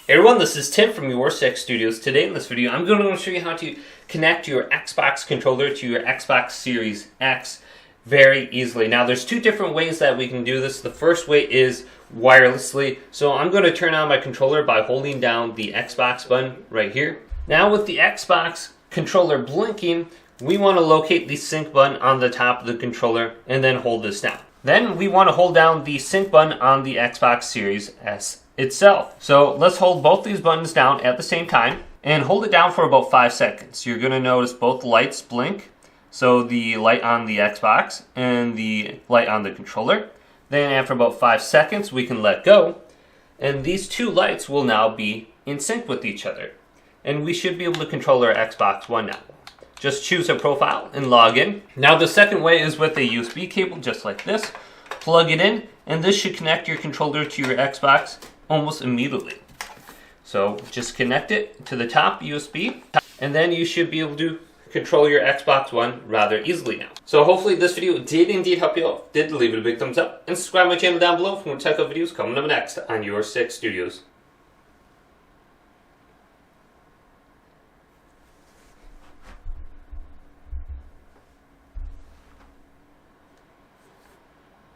Hey everyone, this is Tim from Your Six Studios. Today in this video, I'm going to show you how to connect your Xbox controller to your Xbox Series X very easily. Now, there's two different ways that we can do this. The first way is wirelessly. So I'm going to turn on my controller by holding down the Xbox button right here. Now, with the Xbox controller blinking, we want to locate the sync button on the top of the controller and then hold this down. Then we want to hold down the sync button on the Xbox Series S itself. So let's hold both these buttons down at the same time and hold it down for about 5 seconds. You're going to notice both lights blink. So the light on the Xbox and the light on the controller. Then after about 5 seconds, we can let go. And these two lights will now be in sync with each other. And we should be able to control our Xbox One now. Just choose a profile and log in. Now the second way is with a USB cable, just like this. Plug it in, and this should connect your controller to your Xbox almost immediately. So just connect it to the top USB, and then you should be able to control your Xbox One rather easily now. So hopefully this video did indeed help you out. Did leave it a big thumbs up, and subscribe to my channel down below for more tech videos coming up next on Your Six Studios.